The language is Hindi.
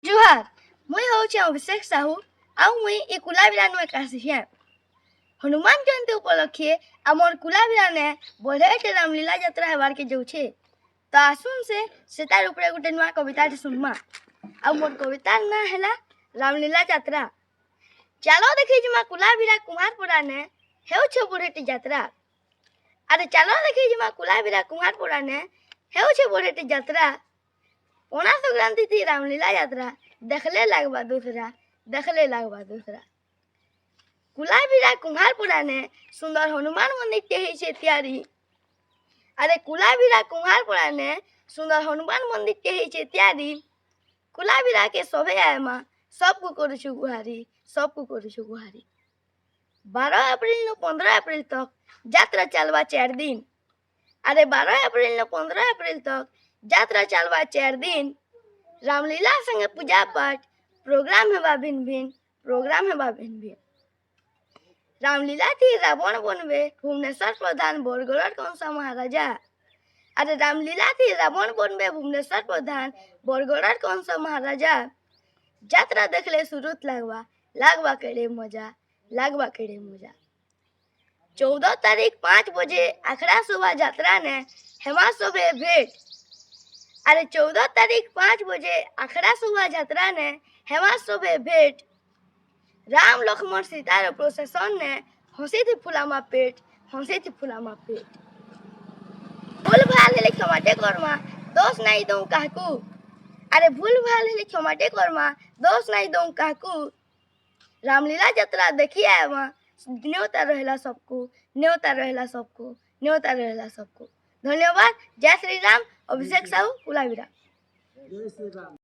जुहार मुई होचे अभिषेक साहू आउ मुई ए कुलाबिरानु एकासी हनुमान जयंती उपलक्षे आमर कुलाबिराने बढ़े रामलीला यात्रा हेबार के जाउछे तो आसुन से तार ऊपर गोटे नुआ कविता सुनमा आ मोर कवितार ना हैला रामलीला यात्रा। चलो देखी जिमा कुलाबिरा कुमारपुरा ने हेउछे बढ़ेटी यात्रा। अरे चलो देखी जिमा कुलाबिरा कुमारपुरा ने हेउछे बढ़ेटी यात्रा। ओना संक्रांति थी रामलीला यात्रा देखले लागबा दूसरा कुलाबिरा कुम्हारपुरा ने सुंदर हनुमान मंदिर के ही छे तैयारी। अरे कुलाबिरा कुम्हारपुरा ने सुंदर हनुमान मंदिर के ही छे तैयारी। कुलाबिरा के शोभे आयमा सबको करू गुहारी 12 अप्रैल नो 15 अप्रैल तक यात्रा चलवा 4 दिन। अरे 12 अप्रैल नो 15 अप्रैल तक यात्रा चलवा 4 दिन। रामलीला संगे पूजा पाठ प्रोग्राम हेबा भिन्न भिन्न। रामलीला थी रावण बनवे भुवनेश्वर प्रधान बरगढ़ कंसा महाराजा। अरे रामलीला थी रावण बनवे भुवनेश्वर प्रधान बरगढ़ कंसा महाराजा। यात्रा देखले सुरुत लागवा केड़े मजा 14 तारीख 5 बजे अखड़ा शोभा यात्रा ने हेमा शोभे भेंट। अरे 14 तारीख 5 बजे अखड़ा शोभा यात्रा ने हेमा शोभे भेंट। राम लक्ष्मण सीता रो प्रोसेसन ने हंसी थी फुलामा पेट। भूल भाल हेले क्षमाटे करमा दोष नहीं दूं काहकू। अरे भूल भाल हेले क्षमाटे करमा दोष नहीं दूं काहकू। रामलीला यात्रा देखी आवा न्योता रहेला सबको। धन्यवाद। जय श्री राम। अभिषेक साहू कुलाबिरा।